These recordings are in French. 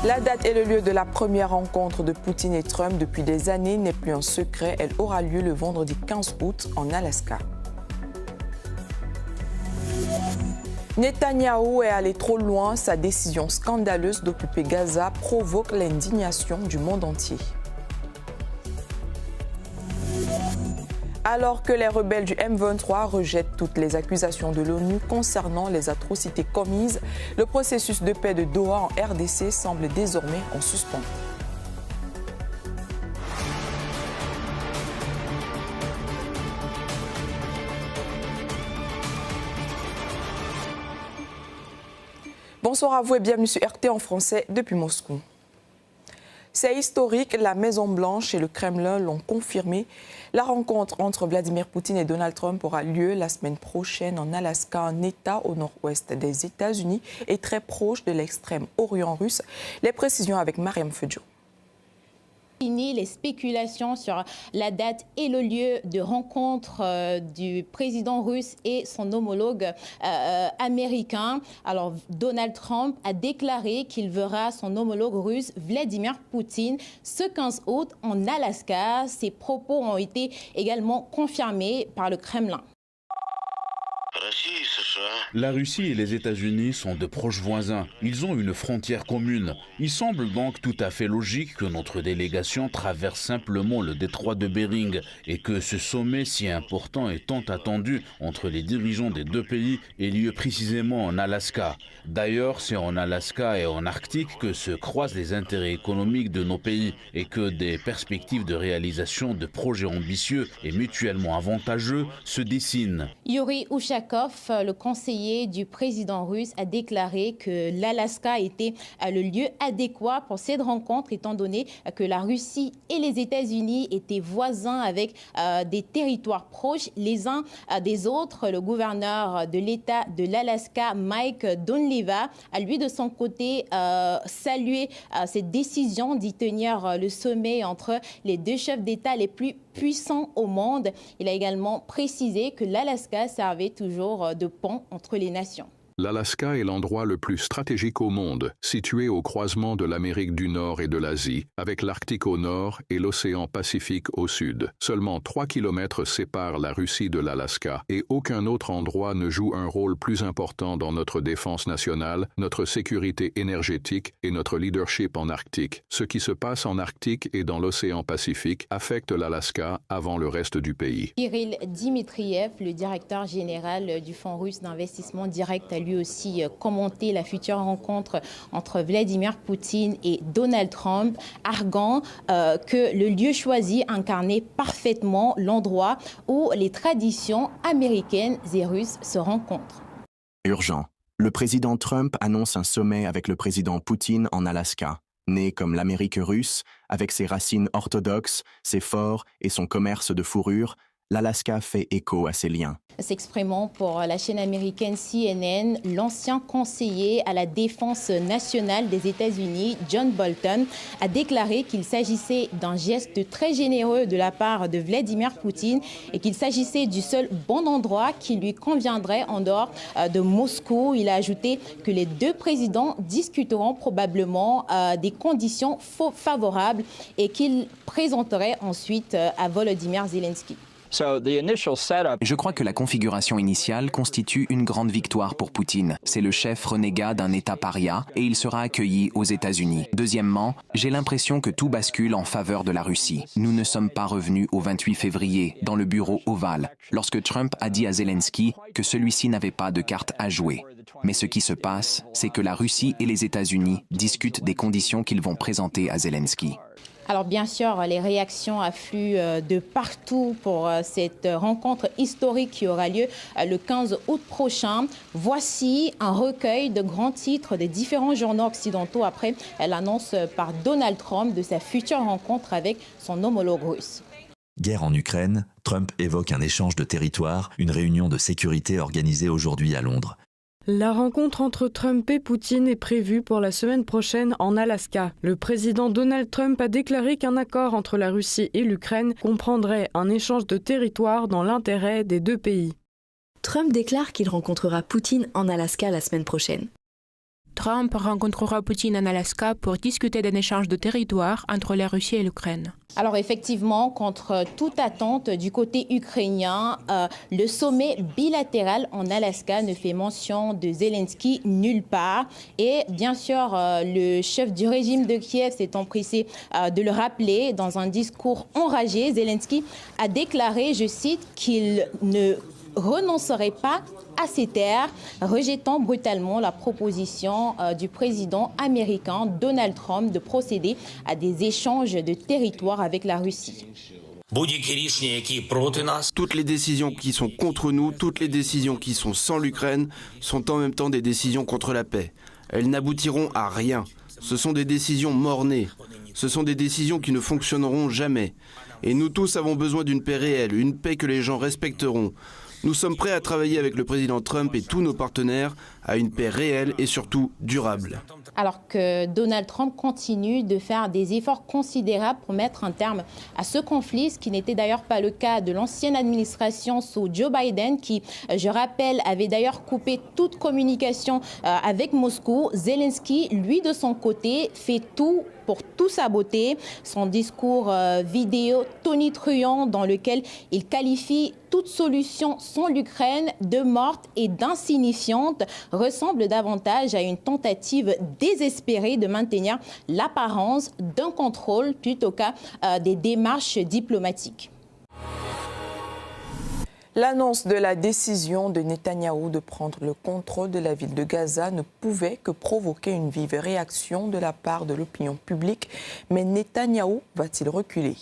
La date et le lieu de la première rencontre de Poutine et Trump depuis des années n'est plus un secret. Elle aura lieu le vendredi 15 août en Alaska. Netanyahou est allé trop loin. Sa décision scandaleuse d'occuper Gaza provoque l'indignation du monde entier. Alors que les rebelles du M23 rejettent toutes les accusations de l'ONU concernant les atrocités commises, le processus de paix de Doha en RDC semble désormais en suspens. Bonsoir à vous et bienvenue sur RT en français depuis Moscou. C'est historique, la Maison-Blanche et le Kremlin l'ont confirmé. La rencontre entre Vladimir Poutine et Donald Trump aura lieu la semaine prochaine en Alaska, un État au nord-ouest des États-Unis et très proche de l'extrême-orient russe. Les précisions avec Mariam Fedjo. Les spéculations sur la date et le lieu de rencontre du président russe et son homologue américain. Alors, Donald Trump a déclaré qu'il verra son homologue russe Vladimir Poutine ce 15 août en Alaska. Ces propos ont été également confirmés par le Kremlin. La Russie et les États-Unis sont de proches voisins. Ils ont une frontière commune. Il semble donc tout à fait logique que notre délégation traverse simplement le détroit de Bering et que ce sommet si important et tant attendu entre les dirigeants des deux pays ait lieu précisément en Alaska. D'ailleurs, c'est en Alaska et en Arctique que se croisent les intérêts économiques de nos pays et que des perspectives de réalisation de projets ambitieux et mutuellement avantageux se dessinent. Yuri Ushakov, le conseiller du président russe, a déclaré que l'Alaska était le lieu adéquat pour cette rencontre, étant donné que la Russie et les États-Unis étaient voisins avec des territoires proches les uns des autres. Le gouverneur de l'État de l'Alaska, Mike Donleva, a lui de son côté salué cette décision d'y tenir le sommet entre les deux chefs d'État les plus puissants au monde. Il a également précisé que l'Alaska servait toujours de pont entre les nations. L'Alaska est l'endroit le plus stratégique au monde, situé au croisement de l'Amérique du Nord et de l'Asie, avec l'Arctique au nord et l'océan Pacifique au sud. Seulement 3 kilomètres séparent la Russie de l'Alaska et aucun autre endroit ne joue un rôle plus important dans notre défense nationale, notre sécurité énergétique et notre leadership en Arctique. Ce qui se passe en Arctique et dans l'océan Pacifique affecte l'Alaska avant le reste du pays. Kirill Dmitriev, le directeur général du Fonds russe d'investissement direct, a lui aussi commenté la future rencontre entre Vladimir Poutine et Donald Trump, arguant que le lieu choisi incarnait parfaitement l'endroit où les traditions américaines et russes se rencontrent. Urgent. Le président Trump annonce un sommet avec le président Poutine en Alaska. Né comme l'Amérique russe, avec ses racines orthodoxes, ses forts et son commerce de fourrure, l'Alaska fait écho à ces liens. S'exprimant pour la chaîne américaine CNN, l'ancien conseiller à la défense nationale des États-Unis, John Bolton, a déclaré qu'il s'agissait d'un geste très généreux de la part de Vladimir Poutine et qu'il s'agissait du seul bon endroit qui lui conviendrait en dehors de Moscou. Il a ajouté que les deux présidents discuteront probablement des conditions favorables et qu'ils présenteraient ensuite à Volodymyr Zelensky. Je crois que la configuration initiale constitue une grande victoire pour Poutine. C'est le chef renégat d'un État paria et il sera accueilli aux États-Unis. Deuxièmement, j'ai l'impression que tout bascule en faveur de la Russie. Nous ne sommes pas revenus au 28 février, dans le bureau ovale, lorsque Trump a dit à Zelensky que celui-ci n'avait pas de carte à jouer. Mais ce qui se passe, c'est que la Russie et les États-Unis discutent des conditions qu'ils vont présenter à Zelensky. Alors bien sûr, les réactions affluent de partout pour cette rencontre historique qui aura lieu le 15 août prochain. Voici un recueil de grands titres des différents journaux occidentaux après l'annonce par Donald Trump de sa future rencontre avec son homologue russe. Guerre en Ukraine, Trump évoque un échange de territoire, une réunion de sécurité organisée aujourd'hui à Londres. La rencontre entre Trump et Poutine est prévue pour la semaine prochaine en Alaska. Le président Donald Trump a déclaré qu'un accord entre la Russie et l'Ukraine comprendrait un échange de territoire dans l'intérêt des deux pays. Trump déclare qu'il rencontrera Poutine en Alaska la semaine prochaine. Trump rencontrera Poutine en Alaska pour discuter d'un échange de territoire entre la Russie et l'Ukraine. Alors effectivement, contre toute attente du côté ukrainien, le sommet bilatéral en Alaska ne fait mention de Zelensky nulle part. Et bien sûr, le chef du régime de Kiev s'est empressé de le rappeler dans un discours enragé. Zelensky a déclaré, je cite, qu'il ne renoncerait pas à ses terres, rejetant brutalement la proposition du président américain Donald Trump de procéder à des échanges de territoire avec la Russie. Toutes les décisions qui sont contre nous, toutes les décisions qui sont sans l'Ukraine, sont en même temps des décisions contre la paix. Elles n'aboutiront à rien. Ce sont des décisions mort-nées. Ce sont des décisions qui ne fonctionneront jamais. Et nous tous avons besoin d'une paix réelle, une paix que les gens respecteront. Nous sommes prêts à travailler avec le président Trump et tous nos partenaires à une paix réelle et surtout durable. Alors que Donald Trump continue de faire des efforts considérables pour mettre un terme à ce conflit, ce qui n'était d'ailleurs pas le cas de l'ancienne administration sous Joe Biden, qui, je rappelle, avait d'ailleurs coupé toute communication avec Moscou. Zelensky, lui, de son côté, fait tout pour tout saboter. Son discours vidéo tonitruant dans lequel il qualifie toute solution sans l'Ukraine de morte et d'insignifiante ressemble davantage à une tentative désespérée de maintenir l'apparence d'un contrôle plutôt qu'à des démarches diplomatiques. L'annonce de la décision de Netanyahou de prendre le contrôle de la ville de Gaza ne pouvait que provoquer une vive réaction de la part de l'opinion publique. Mais Netanyahou va-t-il reculer ?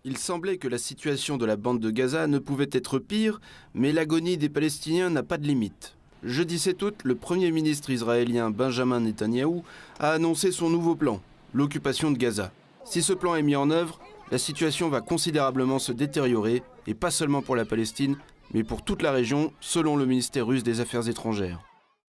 Il semblait que la situation de la bande de Gaza ne pouvait être pire, mais l'agonie des Palestiniens n'a pas de limite. Jeudi 7 août, le Premier ministre israélien Benjamin Netanyahou a annoncé son nouveau plan, l'occupation de Gaza. Si ce plan est mis en œuvre, la situation va considérablement se détériorer, et pas seulement pour la Palestine, mais pour toute la région, selon le ministère russe des Affaires étrangères.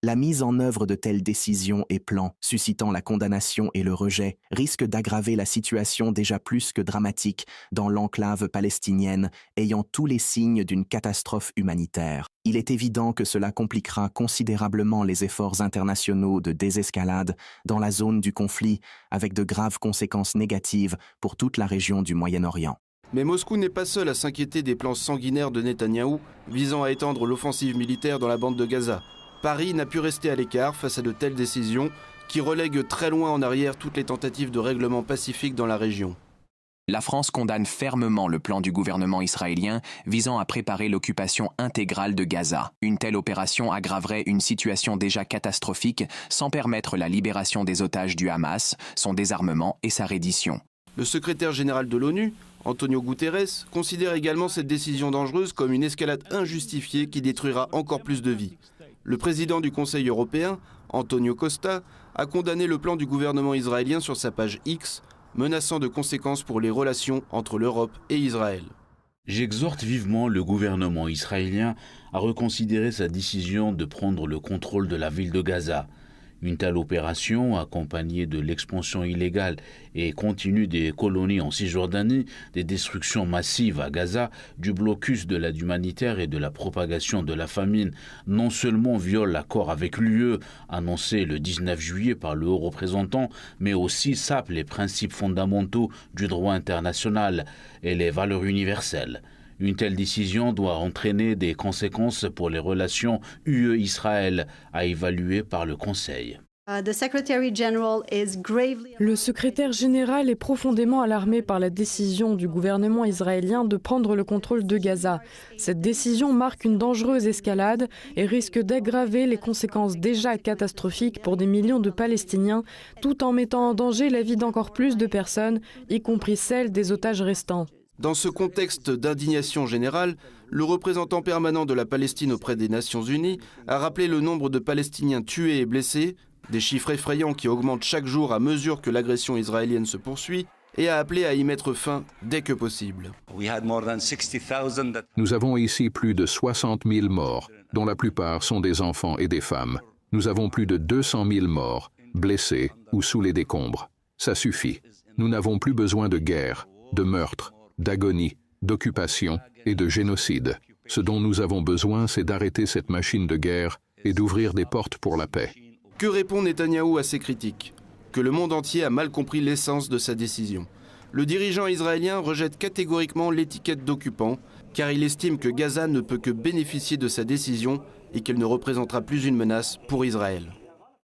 La mise en œuvre de telles décisions et plans, suscitant la condamnation et le rejet, risque d'aggraver la situation déjà plus que dramatique dans l'enclave palestinienne, ayant tous les signes d'une catastrophe humanitaire. Il est évident que cela compliquera considérablement les efforts internationaux de désescalade dans la zone du conflit, avec de graves conséquences négatives pour toute la région du Moyen-Orient. Mais Moscou n'est pas seul à s'inquiéter des plans sanguinaires de Netanyahou visant à étendre l'offensive militaire dans la bande de Gaza. Paris n'a pu rester à l'écart face à de telles décisions qui relèguent très loin en arrière toutes les tentatives de règlement pacifique dans la région. La France condamne fermement le plan du gouvernement israélien visant à préparer l'occupation intégrale de Gaza. Une telle opération aggraverait une situation déjà catastrophique sans permettre la libération des otages du Hamas, son désarmement et sa reddition. Le secrétaire général de l'ONU, Antonio Guterres, considère également cette décision dangereuse comme une escalade injustifiée qui détruira encore plus de vies. Le président du Conseil européen, Antonio Costa, a condamné le plan du gouvernement israélien sur sa page X, menaçant de conséquences pour les relations entre l'Europe et Israël. J'exhorte vivement le gouvernement israélien à reconsidérer sa décision de prendre le contrôle de la ville de Gaza. Une telle opération, accompagnée de l'expansion illégale et continue des colonies en Cisjordanie, des destructions massives à Gaza, du blocus de l'aide humanitaire et de la propagation de la famine, non seulement viole l'accord avec l'UE, annoncé le 19 juillet par le haut représentant, mais aussi sape les principes fondamentaux du droit international et les valeurs universelles. Une telle décision doit entraîner des conséquences pour les relations UE-Israël, à évaluer par le Conseil. Le secrétaire général est profondément alarmé par la décision du gouvernement israélien de prendre le contrôle de Gaza. Cette décision marque une dangereuse escalade et risque d'aggraver les conséquences déjà catastrophiques pour des millions de Palestiniens, tout en mettant en danger la vie d'encore plus de personnes, y compris celle des otages restants. Dans ce contexte d'indignation générale, le représentant permanent de la Palestine auprès des Nations Unies a rappelé le nombre de Palestiniens tués et blessés, des chiffres effrayants qui augmentent chaque jour à mesure que l'agression israélienne se poursuit, et a appelé à y mettre fin dès que possible. Nous avons ici plus de 60 000 morts, dont la plupart sont des enfants et des femmes. Nous avons plus de 200 000 morts, blessés ou sous les décombres. Ça suffit. Nous n'avons plus besoin de guerre, de meurtre, d'agonie, d'occupation et de génocide. Ce dont nous avons besoin, c'est d'arrêter cette machine de guerre et d'ouvrir des portes pour la paix. Que répond Netanyahou à ces critiques? Que le monde entier a mal compris l'essence de sa décision. Le dirigeant israélien rejette catégoriquement l'étiquette d'occupant, car il estime que Gaza ne peut que bénéficier de sa décision et qu'elle ne représentera plus une menace pour Israël.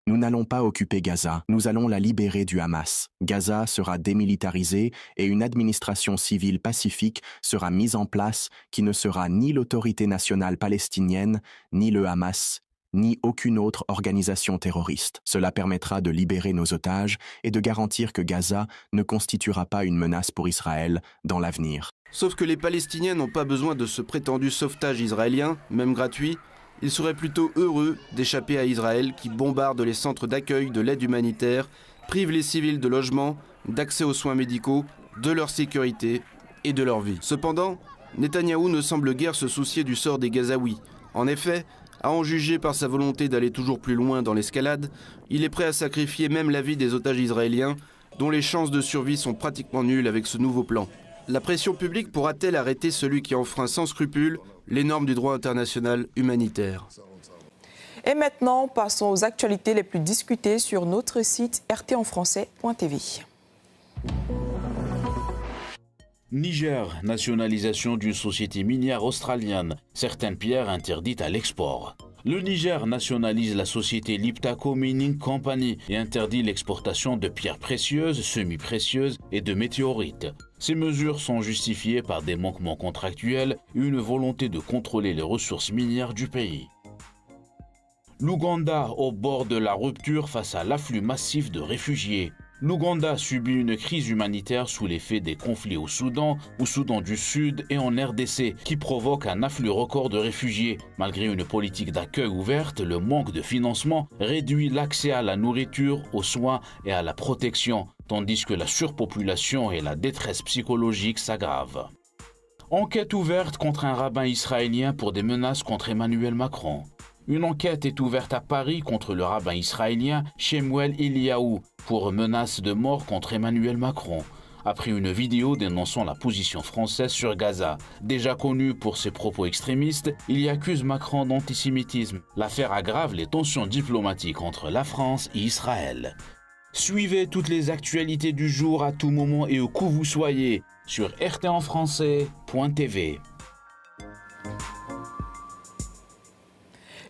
Nous n'allons pas occuper Gaza, nous allons la libérer du Hamas. Gaza sera démilitarisée et une administration civile pacifique sera mise en place qui ne sera ni l'autorité nationale palestinienne, ni le Hamas, ni aucune autre organisation terroriste. Cela permettra de libérer nos otages et de garantir que Gaza ne constituera pas une menace pour Israël dans l'avenir. Sauf que les Palestiniens n'ont pas besoin de ce prétendu sauvetage israélien, même gratuit. Ils seraient plutôt heureux d'échapper à Israël qui bombarde les centres d'accueil de l'aide humanitaire, prive les civils de logement, d'accès aux soins médicaux, de leur sécurité et de leur vie. Cependant, Netanyahou ne semble guère se soucier du sort des Gazaouis. En effet, à en juger par sa volonté d'aller toujours plus loin dans l'escalade, il est prêt à sacrifier même la vie des otages israéliens, dont les chances de survie sont pratiquement nulles avec ce nouveau plan. La pression publique pourra-t-elle arrêter celui qui enfreint sans scrupule les normes du droit international humanitaire? Et maintenant, passons aux actualités les plus discutées sur notre site rtenfrançais.tv. Niger, nationalisation d'une société minière australienne, certaines pierres interdites à l'export. Le Niger nationalise la société Liptako Mining Company et interdit l'exportation de pierres précieuses, semi-précieuses et de météorites. Ces mesures sont justifiées par des manquements contractuels et une volonté de contrôler les ressources minières du pays. L'Ouganda au bord de la rupture face à l'afflux massif de réfugiés. L'Ouganda subit une crise humanitaire sous l'effet des conflits au Soudan du Sud et en RDC, qui provoquent un afflux record de réfugiés. Malgré une politique d'accueil ouverte, le manque de financement réduit l'accès à la nourriture, aux soins et à la protection, tandis que la surpopulation et la détresse psychologique s'aggravent. Enquête ouverte contre un rabbin israélien pour des menaces contre Emmanuel Macron. Une enquête est ouverte à Paris contre le rabbin israélien Shemuel Eliyahu pour menaces de mort contre Emmanuel Macron, après une vidéo dénonçant la position française sur Gaza. Déjà connu pour ses propos extrémistes, il y accuse Macron d'antisémitisme. L'affaire aggrave les tensions diplomatiques entre la France et Israël. Suivez toutes les actualités du jour à tout moment et où que vous soyez sur rtenfrançais.tv.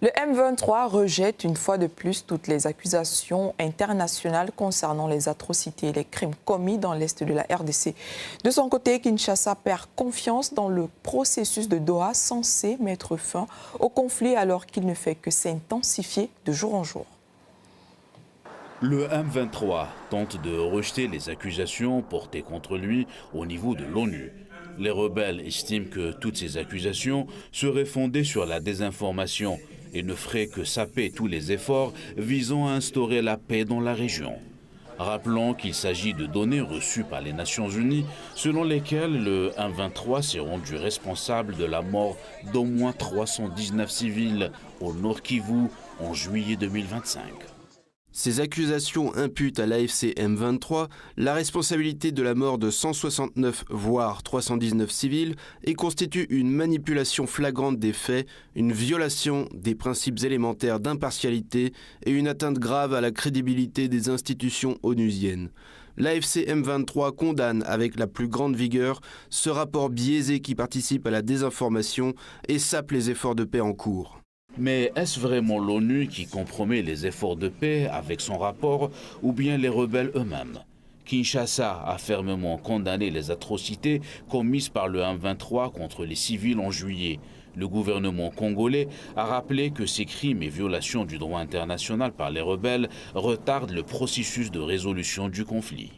Le M23 rejette une fois de plus toutes les accusations internationales concernant les atrocités et les crimes commis dans l'est de la RDC. De son côté, Kinshasa perd confiance dans le processus de Doha censé mettre fin au conflit alors qu'il ne fait que s'intensifier de jour en jour. Le M23 tente de rejeter les accusations portées contre lui au niveau de l'ONU. Les rebelles estiment que toutes ces accusations seraient fondées sur la désinformation et ne ferait que saper tous les efforts visant à instaurer la paix dans la région. Rappelons qu'il s'agit de données reçues par les Nations Unies selon lesquelles le M23 s'est rendu responsable de la mort d'au moins 319 civils au Nord Kivu en juillet 2025. Ces accusations imputent à l'AFC M23 la responsabilité de la mort de 169 voire 319 civils et constituent une manipulation flagrante des faits, une violation des principes élémentaires d'impartialité et une atteinte grave à la crédibilité des institutions onusiennes. L'AFC M23 condamne avec la plus grande vigueur ce rapport biaisé qui participe à la désinformation et sape les efforts de paix en cours. Mais est-ce vraiment l'ONU qui compromet les efforts de paix avec son rapport ou bien les rebelles eux-mêmes? Kinshasa a fermement condamné les atrocités commises par le M23 contre les civils en juillet. Le gouvernement congolais a rappelé que ces crimes et violations du droit international par les rebelles retardent le processus de résolution du conflit.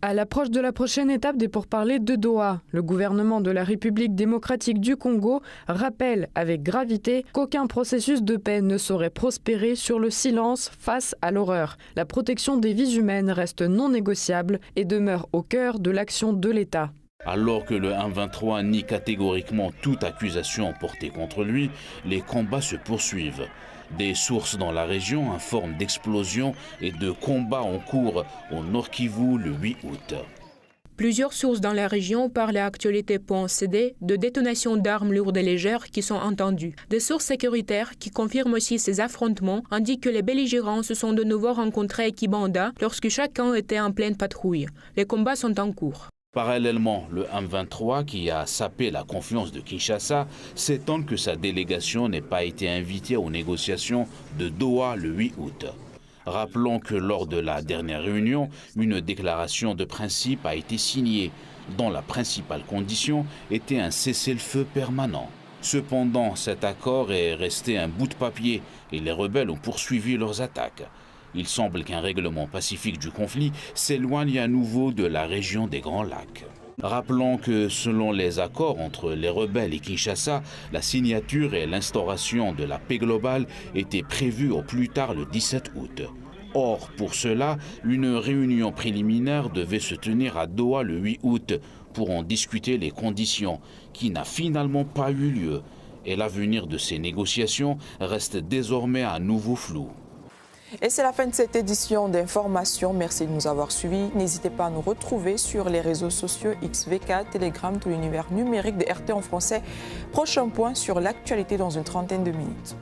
À l'approche de la prochaine étape des pourparlers de Doha, le gouvernement de la République démocratique du Congo rappelle avec gravité qu'aucun processus de paix ne saurait prospérer sur le silence face à l'horreur. La protection des vies humaines reste non négociable et demeure au cœur de l'action de l'État. Alors que le M23 nie catégoriquement toute accusation portée contre lui, les combats se poursuivent. Des sources dans la région informent d'explosions et de combats en cours au Nord Kivu le 8 août. Plusieurs sources dans la région parlent à Actualité.cd de détonations d'armes lourdes et légères qui sont entendues. Des sources sécuritaires qui confirment aussi ces affrontements indiquent que les belligérants se sont de nouveau rencontrés à Kibanda lorsque chacun était en pleine patrouille. Les combats sont en cours. Parallèlement, le M23, qui a sapé la confiance de Kinshasa, s'étonne que sa délégation n'ait pas été invitée aux négociations de Doha le 8 août. Rappelons que lors de la dernière réunion, une déclaration de principe a été signée, dont la principale condition était un cessez-le-feu permanent. Cependant, cet accord est resté un bout de papier et les rebelles ont poursuivi leurs attaques. Il semble qu'un règlement pacifique du conflit s'éloigne à nouveau de la région des Grands Lacs. Rappelons que selon les accords entre les rebelles et Kinshasa, la signature et l'instauration de la paix globale étaient prévues au plus tard le 17 août. Or, pour cela, une réunion préliminaire devait se tenir à Doha le 8 août pour en discuter les conditions, qui n'a finalement pas eu lieu. Et l'avenir de ces négociations reste désormais à nouveau flou. Et c'est la fin de cette édition d'Information. Merci de nous avoir suivis. N'hésitez pas à nous retrouver sur les réseaux sociaux XVK, Telegram, tout l'univers numérique de RT en français. Prochain point sur l'actualité dans une trentaine de minutes.